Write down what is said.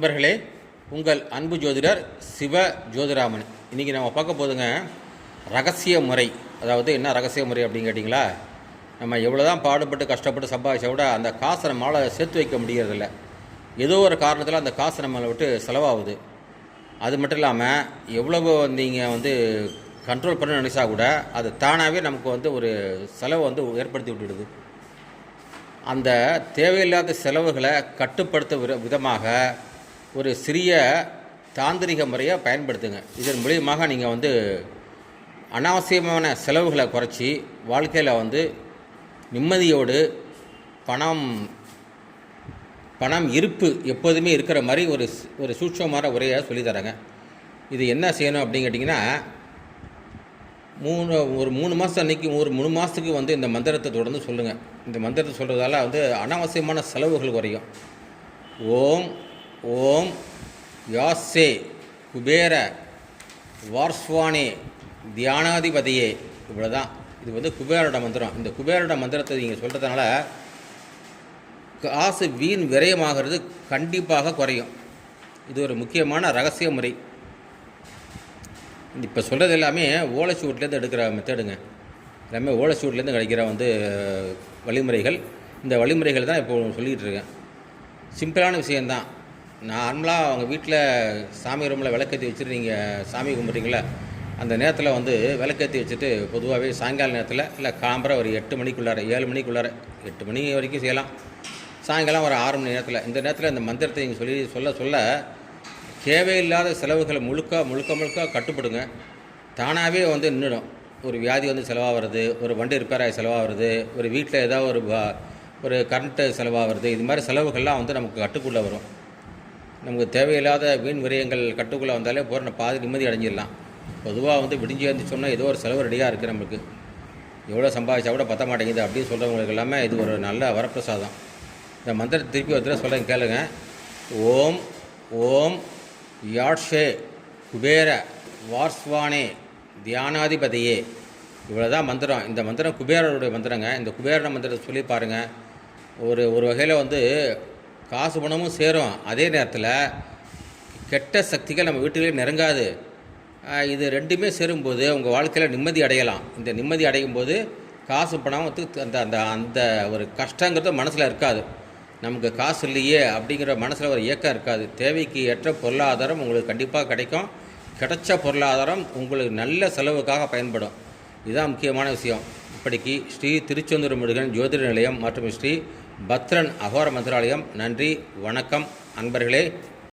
நண்பர்களே, உங்கள் அன்பு ஜோதிடர் சிவ ஜோதிராமன். இன்றைக்கி நம்ம பார்க்க போதுங்க ரகசிய முறை. அதாவது என்ன ரகசிய முறை அப்படின்னு கேட்டிங்களா, நம்ம எவ்வளோ தான் பாடுபட்டு கஷ்டப்பட்டு சம்பாதிச்சா கூட அந்த காசை நம்மளால் சேர்த்து வைக்க முடியறதில்ல. ஏதோ ஒரு காரணத்தில் அந்த காசை நம்மளை விட்டு செலவாகுது. அது மட்டும் இல்லாமல் எவ்வளவு நீங்கள் கண்ட்ரோல் பண்ண நினச்சா கூட அது தானாகவே நமக்கு ஒரு செலவை ஏற்படுத்தி விட்டுடுது. அந்த தேவையில்லாத செலவுகளை கட்டுப்படுத்த விதமாக ஒரு சிறிய தாந்திரிக முறையை பயன்படுத்துங்க. இதன் மூலியமாக நீங்கள் அனாவசியமான செலவுகளை குறைச்சி வாழ்க்கையில் நிம்மதியோடு பணம் இருப்பு எப்போதுமே இருக்கிற மாதிரி ஒரு சூட்சமான உரையை சொல்லித்தராங்க. இது என்ன செய்யணும் அப்படின்னு கேட்டிங்கன்னா, ஒரு 3 மாதம் அன்றைக்கி ஒரு 3 மாதத்துக்கு இந்த மந்திரத்தை தொடர்ந்து சொல்லுங்கள். இந்த மந்திரத்தை சொல்கிறதால அனாவசியமான செலவுகள் குறையும். ஓம் ஓம் யாசே குபேர வார்ஸ்வானே தியானாதிபதியே. இவ்வளோ தான். இது குபேரோட மந்திரம். இந்த குபேரோட மந்திரத்தை நீங்கள் சொல்கிறதுனால காசு வீண் விரயமாகிறது கண்டிப்பாக குறையும். இது ஒரு முக்கியமான ரகசிய முறை. இப்போ சொல்கிறது எல்லாமே ஓலைச்சுவட்லேருந்து எடுக்கிற மெத்தடுங்க. எல்லாமே ஓலைச்சுவட்லேருந்து கிடைக்கிற வழிமுறைகள். இந்த வழிமுறைகள் தான் இப்போ சொல்லிகிட்டு இருக்கேன். சிம்பிளான விஷயந்தான். நார்மலாக அவங்க வீட்டில் சாமி ரூமில் விளக்கேற்றி வச்சுட்டு நீங்கள் சாமி கும்பிட்றீங்களா, அந்த நேரத்தில் விளக்கேற்றி வச்சுட்டு பொதுவாகவே சாயங்கால நேரத்தில் இல்லை காம்பரை ஒரு 8 மணிக்குள்ளார 7 மணிக்குள்ளார 8 மணி வரைக்கும் செய்யலாம். சாயங்காலம் ஒரு 6 மணி நேரத்தில் இந்த நேரத்தில் இந்த மந்திரத்தை நீங்கள் சொல்ல தேவையில்லாத செலவுகளை முழுக்க கட்டுப்படுங்க. தானாகவே நின்றுடும். ஒரு வியாதி செலவாகிறது, ஒரு வண்டி ரிப்பேர் ஆகி செலவாகிறது, ஒரு வீட்டில் ஏதாவது ஒரு கரண்ட்டு செலவாகிறது. இது மாதிரி செலவுகள்லாம் நமக்கு கட்டுக்குள்ளே வரும். நமக்கு தேவையில்லாத வீண் விரயங்கள் கட்டுக்குள்ளே வந்தாலே போகிற பாதி நிம்மதி அடைஞ்சிடலாம். பொதுவாக விடிஞ்சு சொன்னால் ஏதோ ஒரு செலவு ரெடியாக இருக்குது. நமக்கு எவ்வளோ சம்பாதிச்சா கூட பற்ற மாட்டேங்குது அப்படின்னு சொல்கிறவங்களுக்கு எல்லாமே இது ஒரு நல்ல வரப்பிரசாதம். இந்த மந்திரத்தை திருப்பி ஒருத்தர சொல்கிறேன் கேளுங்க. ஓம் ஓம் யாஷே குபேர வார்ஸ்வானே தியானாதிபதியே. இவ்வளோ தான் மந்திரம். இந்த மந்திரம் குபேரருடைய மந்திரங்க. இந்த குபேர மந்திரத்தை சொல்லி பாருங்கள். ஒரு வகையில் காசு பணமும் சேரும். அதே நேரத்தில் கெட்ட சக்திகள் நம்ம வீட்டிலே நெருங்காது. இது ரெண்டுமே சேரும்போது உங்கள் வாழ்க்கையில் நிம்மதி அடையலாம். இந்த நிம்மதி அடையும் போது காசு பணம் அந்த ஒரு கஷ்டங்கிறது மனசில் இருக்காது. நமக்கு காசு இல்லையே அப்படிங்கிற மனசில் ஒரு இயக்கம் இருக்காது. தேவைக்கு ஏற்ற பொருளாதாரம் உங்களுக்கு கண்டிப்பாக கிடைக்கும். கிடைச்ச பொருளாதாரம் உங்களுக்கு நல்ல செலவுக்காக பயன்படும். இதுதான் முக்கியமான விஷயம். இப்படிக்கு ஸ்ரீ திருச்செந்தூர் முருகன் ஜோதிட நிலையம் மற்றும் ஸ்ரீ பத்ரன் அகோர மந்திராலயம். நன்றி, வணக்கம் அன்பர்களே.